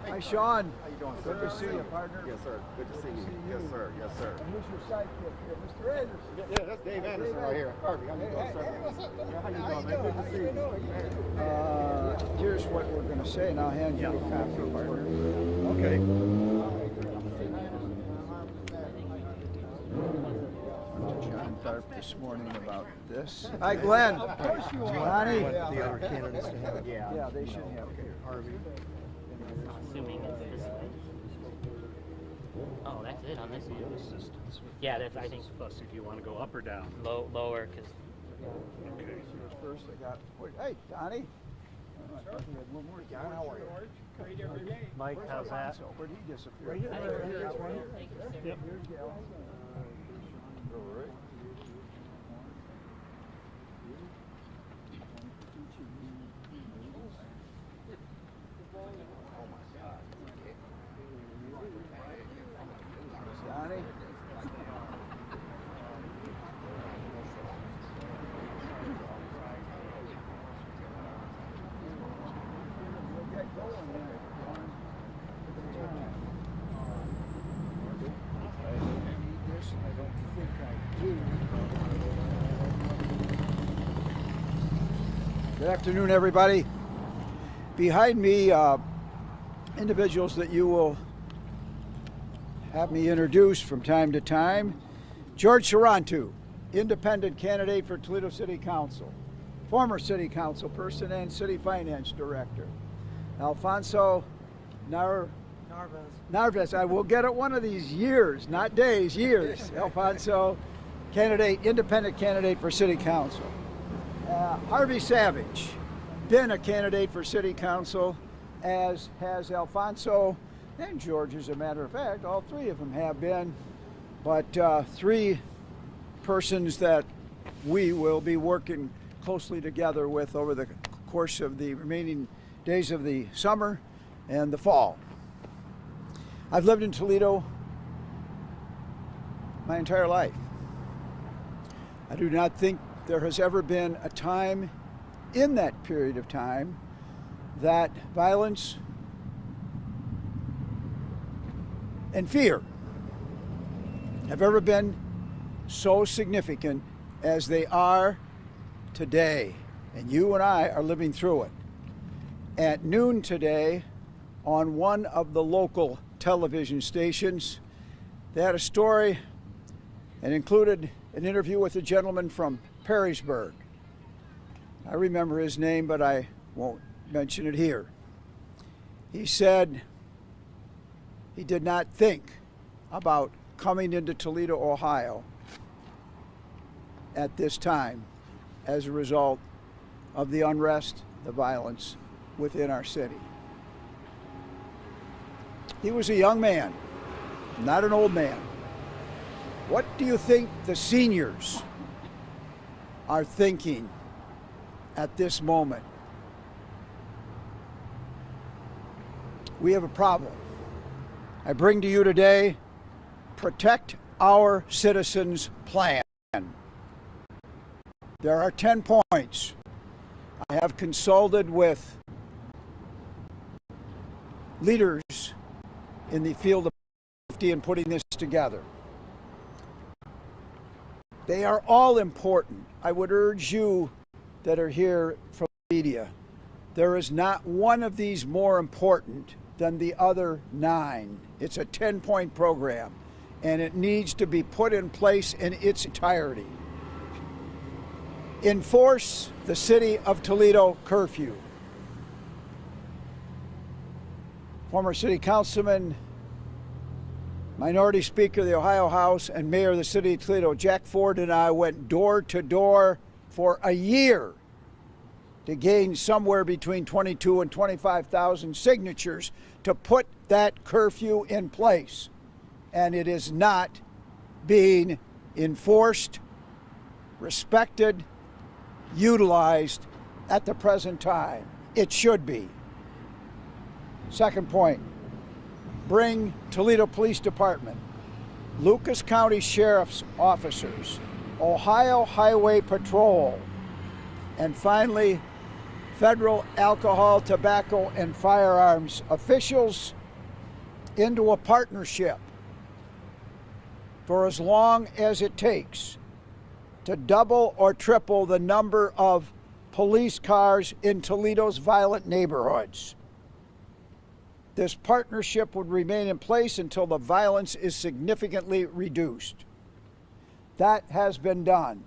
Hi, Sean. How you doing, sir? Good to see you, partner. Yes, sir. Good to see you. Yes, sir. Yes, sir. And who's your sidekick here? Mr. Anderson. Yeah, that's Dave Anderson right here. Harvey, how you doing, sir? Yeah, how you doing, man? Good to see you. Here's what we're going to say, and I'll hand you a copy, partner. Okay. John Tharp this morning about this. Hi, Glenn. Of course you are. Johnny. The other candidates to have it. Yeah, they should have it. Harvey. Assuming it's this way. Oh, that's it on this one. Yeah, that's, I think, If you want to go up or down. lower, because Okay. First, I got. Hey, Donnie. John, how are you? Mike, how's that? So, where'd he disappear? Right here. Yep. Donnie. I don't think I do. Good afternoon, everybody. Behind me, individuals that you will have me introduce from time to time. George Sarantu, independent candidate for Toledo City Council, former City Council person and City Finance Director. Alfonso Narvaez, I will get it one of these years, not days, years. Alfonso, independent candidate for City Council. Harvey Savage, been a candidate for City Council, as has Alfonso and George, as a matter of fact. All three of them have been, but three persons that we will be working closely together with over the course of the remaining days of the summer and the fall. I've lived in Toledo my entire life. I do not think there has ever been a time in that period of time that violence and fear have ever been so significant as they are today. And you and I are living through it. At noon today, on one of the local television stations, they had a story and included an interview with a gentleman from Perrysburg. I remember his name, but I won't mention it here. He said he did not think about coming into Toledo, Ohio at this time as a result of the unrest, the violence within our city. He was a young man, not an old man. What do you think the seniors are thinking at this moment? We have a problem. I bring to you today, Protect Our Citizens Plan. There are 10 points. I have consulted with leaders in the field of safety in putting this together. They are all important. I would urge you that are here from the media, there is not one of these more important than the other 9. It's a 10-point program, and it needs to be put in place in its entirety. Enforce the City of Toledo curfew. Former City Councilman, Minority Speaker of the Ohio House, and Mayor of the City of Toledo, Jack Ford, and I went door to door for a year to gain somewhere between 22 and 25,000 signatures to put that curfew in place. And it is not being enforced, respected, utilized at the present time. It should be. Second point, bring Toledo Police Department, Lucas County Sheriff's officers, Ohio Highway Patrol, and finally, federal alcohol, tobacco, and firearms officials into a partnership for as long as it takes to double or triple the number of police cars in Toledo's violent neighborhoods. This partnership would remain in place until the violence is significantly reduced. That has been done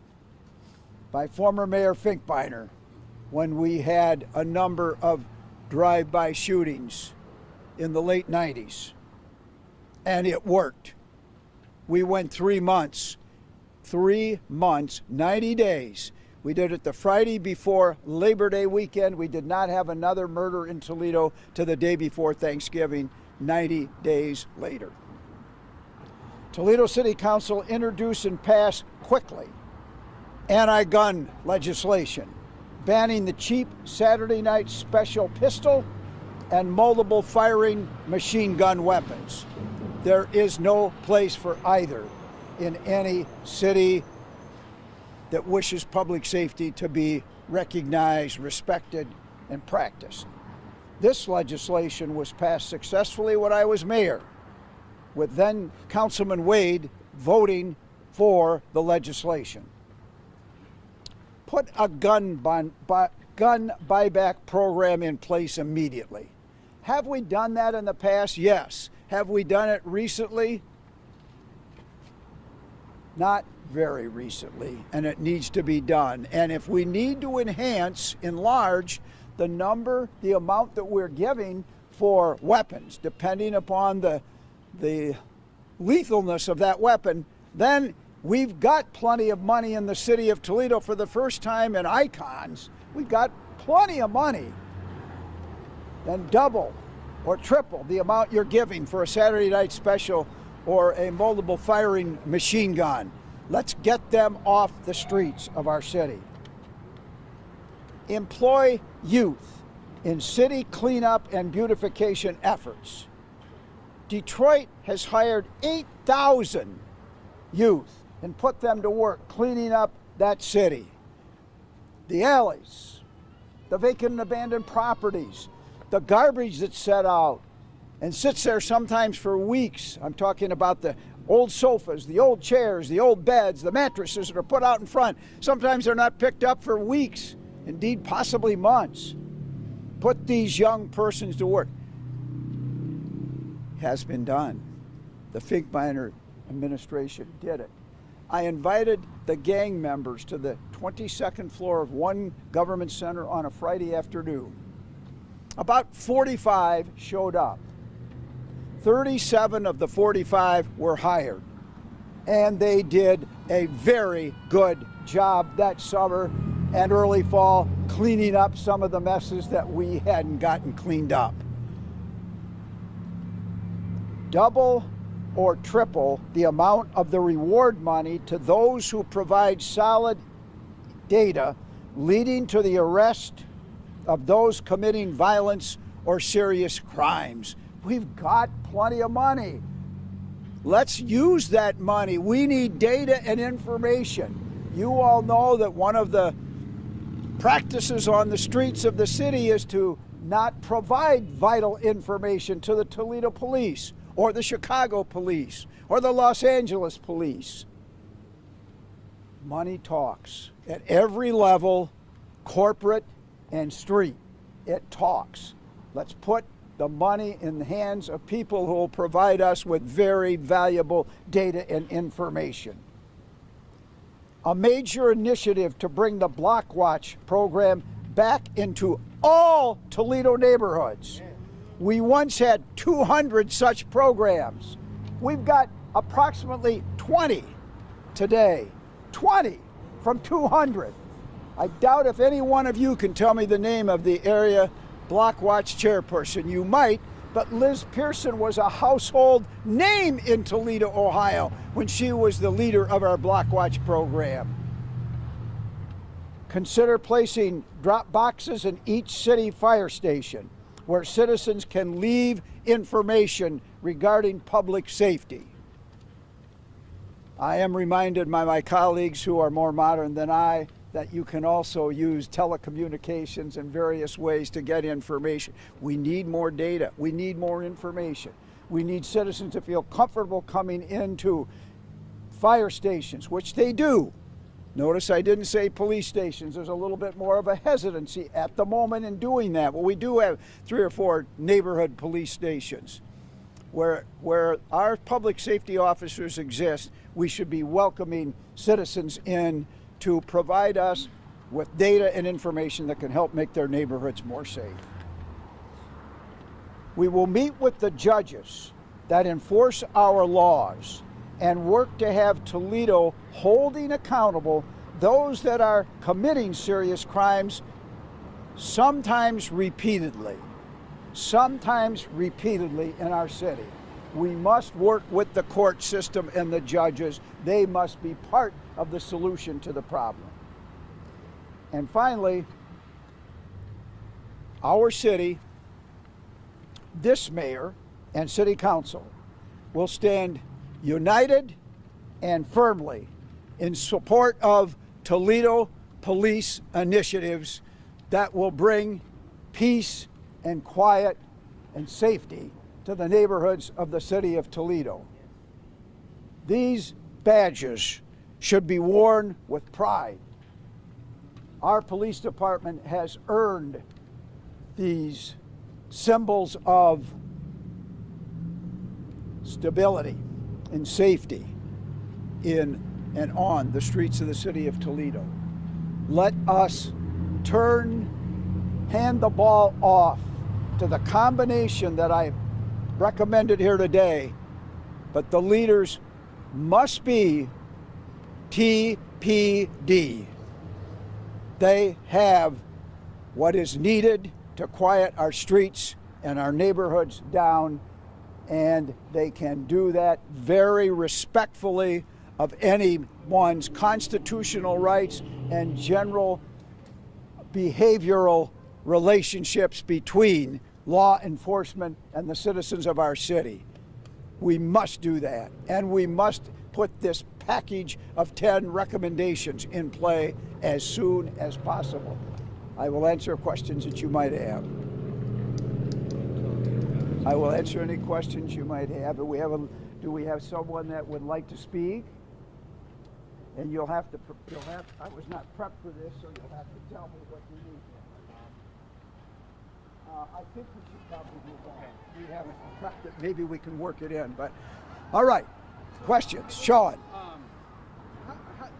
by former Mayor Finkbeiner when we had a number of drive-by shootings in the late 90s. And it worked. We went 3 months, 90 days. We did it the Friday before Labor Day weekend. We did not have another murder in Toledo to the day before Thanksgiving, 90 days later. Toledo City Council introduced and passed quickly anti-gun legislation, banning the cheap Saturday night special pistol and multiple firing machine gun weapons. There is no place for either in any city that wishes public safety to be recognized, respected, and practiced. This legislation was passed successfully when I was mayor, with then Councilman Wade voting for the legislation. Put a gun buyback program in place immediately. Have we done that in the past? Yes. Have we done it recently? Not very recently, and it needs to be done. And if we need to enlarge the amount that we're giving for weapons, depending upon the lethalness of that weapon, then we've got plenty of money in the city of Toledo for the first time in icons. We've got plenty of money. Then double or triple the amount you're giving for a Saturday night special or a multiple firing machine gun. Let's get them off the streets of our city. Employ youth in city cleanup and beautification efforts. Detroit has hired 8,000 youth and put them to work cleaning up that city. The alleys, the vacant and abandoned properties, the garbage that's set out and sits there sometimes for weeks. I'm talking about the old sofas, the old chairs, the old beds, the mattresses that are put out in front. Sometimes they're not picked up for weeks, indeed possibly months. Put these young persons to work. Has been done. The Finkbeiner administration did it. I invited the gang members to the 22nd floor of one government center on a Friday afternoon. About 45 showed up. 37 of the 45 were hired, and they did a very good job that summer and early fall cleaning up some of the messes that we hadn't gotten cleaned up. Double or triple the amount of the reward money to those who provide solid data leading to the arrest of those committing violence or serious crimes. We've got plenty of money. Let's use that money. We need data and information. You all know that one of the practices on the streets of the city is to not provide vital information to the Toledo police or the Chicago police or the Los Angeles police. Money talks at every level, corporate and street. It talks. Let's put the money in the hands of people who will provide us with very valuable data and information. A major initiative to bring the Block Watch program back into all Toledo neighborhoods. We once had 200 such programs. We've got approximately 20 today. 20 from 200. I doubt if any one of you can tell me the name of the area Block Watch chairperson. You might, but Liz Pearson was a household name in Toledo, Ohio, when she was the leader of our Block Watch program. Consider placing drop boxes in each city fire station where citizens can leave information regarding public safety. I am reminded by my colleagues who are more modern than I that you can also use telecommunications in various ways to get information. We need more data. We need more information. We need citizens to feel comfortable coming into fire stations, which they do. Notice I didn't say police stations. There's a little bit more of a hesitancy at the moment in doing that. But we do have 3 or 4 neighborhood police stations. Where our public safety officers exist, we should be welcoming citizens in to provide us with data and information that can help make their neighborhoods more safe. We will meet with the judges that enforce our laws and work to have Toledo holding accountable those that are committing serious crimes, sometimes repeatedly in our city. We must work with the court system and the judges. They must be part of the solution to the problem. And finally, our city, this mayor and city council will stand united and firmly in support of Toledo police initiatives that will bring peace and quiet and safety to the neighborhoods of the city of Toledo. These badges should be worn with pride. Our police department has earned these symbols of stability and safety in and on the streets of the city of Toledo. Let us hand the ball off to the combination that I recommended here today, but the leaders must be TPD. They have what is needed to quiet our streets and our neighborhoods down, and they can do that very respectfully of anyone's constitutional rights and general behavioral relationships between law enforcement and the citizens of our city. We must do that, and we must put this package of 10 recommendations in play as soon as possible. I will answer questions that you might have. I will answer any questions you might have. Do we have someone that would like to speak? And I was not prepped for this, so you'll have to tell me what you need. I think we should probably move on. We haven't prepped it. Maybe we can work it in, but all right. Questions, Sean.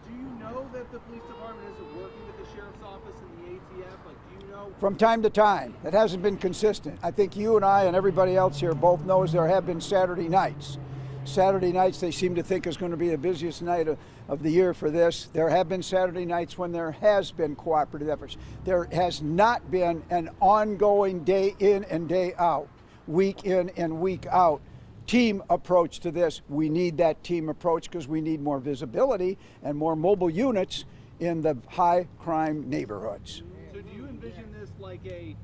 Do you know that the police department isn't working with the sheriff's office and the ATF? Like, do you know? From time to time. It hasn't been consistent. I think you and I and everybody else here both knows there have been Saturday nights. Saturday nights they seem to think is going to be the busiest night of the year for this. There have been Saturday nights when there has been cooperative efforts. There has not been an ongoing day in and day out, week in and week out team approach to this. We need that team approach because we need more visibility and more mobile units in the high crime neighborhoods. So do you envision this like a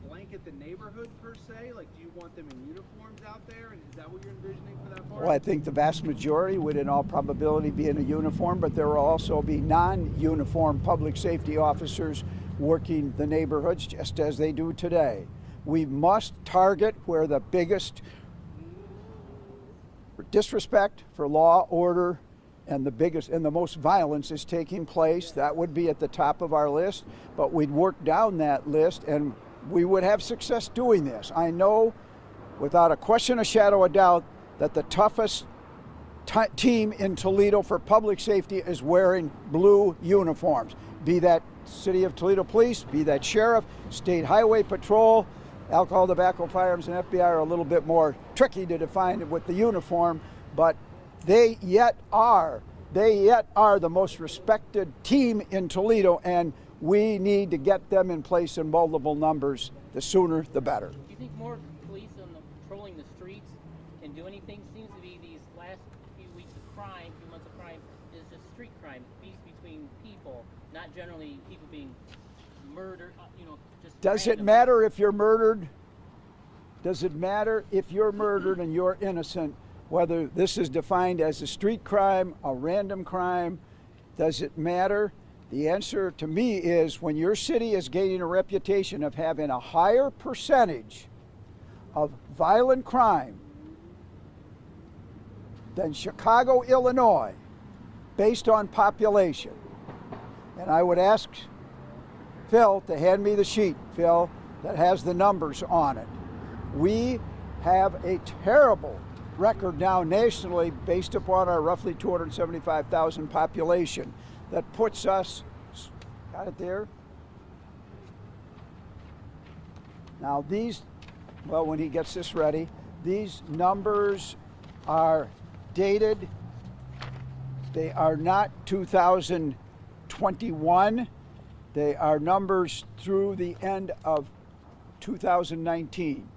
blanket the neighborhood per se? Like, do you want them in uniforms out there? And is that what you're envisioning for that part? Well, I think the vast majority would in all probability be in a uniform, but there will also be non-uniform public safety officers working the neighborhoods just as they do today. We must target where the biggest disrespect for law, order, and the most violence is taking place. That would be at the top of our list, but we'd work down that list and we would have success doing this. I know without a question, a shadow of doubt, that the toughest team in Toledo for public safety is wearing blue uniforms, be that City of Toledo Police, be that Sheriff, State Highway Patrol. Alcohol, tobacco, firearms, and FBI are a little bit more tricky to define with the uniform, but they yet are the most respected team in Toledo, and we need to get them in place in multiple numbers. The sooner, the better. Do you think more police patrolling the streets can do anything? Seems to be these last few weeks of crime, few months of crime, is just street crime, beef between people, not generally people being murdered, just Does it matter if you're murdered? Does it matter if you're murdered and you're innocent? whether this is defined as a street crime, a random crime, does it matter? The answer to me is when your city is gaining a reputation of having a higher percentage of violent crime than Chicago, Illinois, based on population. And I would ask Phil to hand me the sheet, Phil, that has the numbers on it. We have a terrible record now nationally based upon our roughly 275,000 population that puts us, got it there? Now these, well, when he gets this ready, these numbers are dated. They are not 2021. They are numbers through the end of 2019.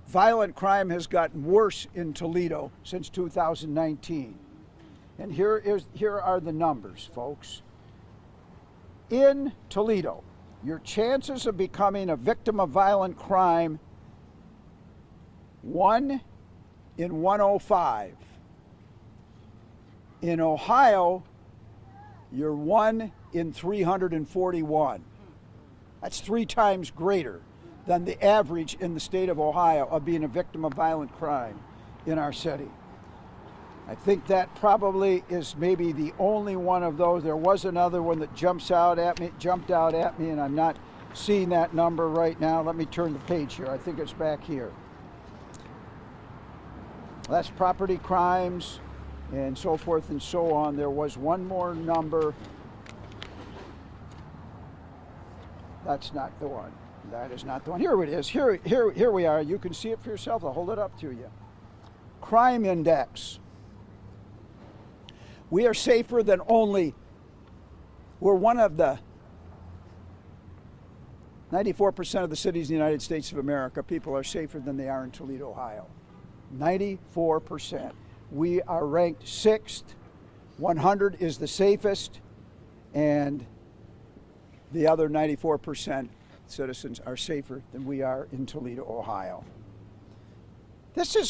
Violent crime has gotten worse in Toledo since 2019. And here are the numbers, folks. In Toledo, your chances of becoming a victim of violent crime, 1 in 105. In Ohio, you're 1 in 341. That's 3 times greater than the average in the state of Ohio of being a victim of violent crime in our city. I think that probably is maybe the only one of those. There was another one that jumped out at me, and I'm not seeing that number right now. Let me turn the page here. I think it's back here. That's property crimes and so forth and so on. There was one more number. That's not the one. That is not the one. Here it is. Here we are. You can see it for yourself. I'll hold it up to you. Crime index. We are safer than we're one of the 94% of the cities in the United States of America, people are safer than they are in Toledo, Ohio. 94%. We are ranked 6th. 100 is the safest, and the other 94% citizens are safer than we are in Toledo, Ohio. This is